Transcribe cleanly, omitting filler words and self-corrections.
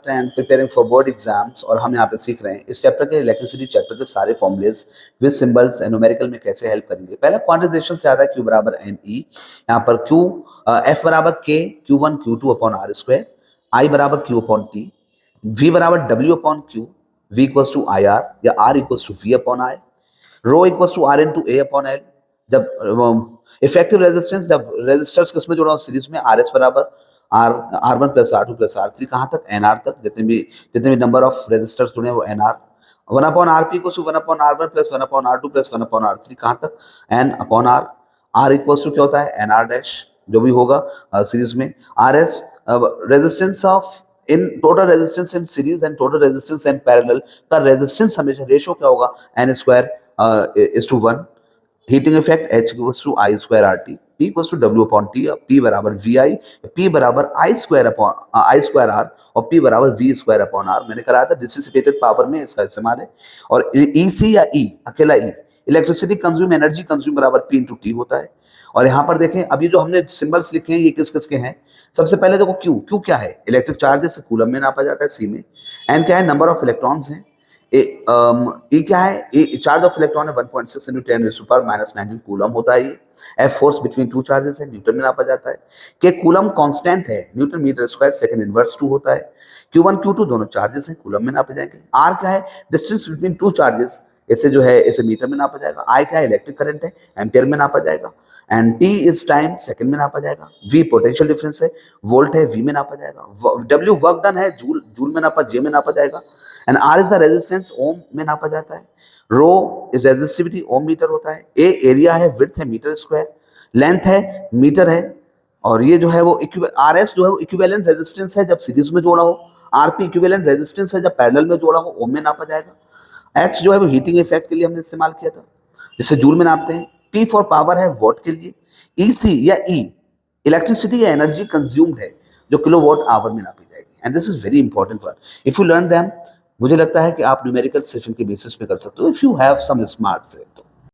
And preparing for board exams और हम यहाँ पे सीख रहे हैं इस चैप्टर के इलेक्ट्रिसिटी चैप्टर के सारे formulas with symbols and numerical में कैसे हेल्प करेंगे। पहला क्वांटाइजेशन से आता है Q बराबर एन ई, यहाँ पर Q F बराबर K Q1 Q2 upon R square, I बराबर Q अपॉन टी, V बराबर W upon Q, V equals to I R या R equals to V upon I, rho equals to R into A upon L. जब effective resistance जब resistors किसमें जुड़ा हो series में, R S बराबर R one plus R two plus R three, कहाँ तक एन आर तक, जितने भी नंबर ऑफ रेजिस्टर्स जुड़े हैं वो n R, one upon R P equals to one upon R one plus one upon R two plus one upon R three, कहाँ तक n upon R. R equals to क्या होता है N R dash, जो भी होगा series में। R S resistance of in total resistance in series and total resistance in parallel का रेजिस्टेंस हमेशा रेशियो क्या होगा n square is to one. Heating effect H equals to I square R T, P equals to W upon T, P बराबर V I, P बराबर I square R और P बराबर V square upon R. मैंने कराया था डिसिसिपेटेड power में इसका इस्तेमाल है। और EC या E अकेला E electricity consume energy consume बराबर P इंटू टी होता है। और यहाँ पर देखें अभी जो हमने सिंबल्स लिखे हैं ये किस किस के हैं। सबसे पहले देखो Q क्या है, इलेक्ट्रिक चार्ज से कूलम में नापा जाता है C में। N क्या है, नंबर ऑफ इलेक्ट्रॉन्स हैं। E क्या है, चार्ज ऑफ इलेक्ट्रॉन है 1.6 into 10 raised to power -19 coulomb होता है ये। F force between two charges है, न्यूटन में नापा जाता है। के कूलम कांस्टेंट है, newton metre square second inverse 2 होता है। Q1 Q2 दोनों चार्जेस हैं, कूलम में नापे जाएंगे। R क्या है, डिस्टेंस बिटवीन टू चार्जेस, इसे जो है इसे मीटर में नापा जाएगा। I क्या है, इलेक्ट्रिक करंट है, एम्पियर में नापा जाएगा। And T is time, second में नापा जाएगा। V पोटेंशियल डिफरेंस है, वोल्ट है, V में नापा जाएगा। W वर्क डन है, जूल में नापा, J में नापा जाएगा। And R is the resistance, ohm में नापा जाता है। Rho is resistivity, ohm metre होता है। A एरिया है, विड्थ है मीटर स्क्वायर, लेंथ है मीटर है। और ये जो है वो आर एस जो है वो इक्विवेलेंट रेजिस्टेंस है जब सीरीज में जोड़ा हो। आरपी इक्विवेलेंट रेजिस्टेंस है जब पैरेलल में जोड़ा हो, ओम में नापा जाएगा। एच जो है वो हीटिंग इफेक्ट के लिए हमने इस्तेमाल किया था जिसे जूल में नापते हैं। पी फॉर पावर है, वॉट के लिए। ईसी या ई इलेक्ट्रिसिटी या एनर्जी कंज्यूम्ड है जो किलोवाट आवर में नापी जाएगी। And this is very important for if you learn them. मुझे लगता है कि आप न्यूमेरिकल सिर्फ इनके बेसिस पे कर सकते हो if you have some smart friend.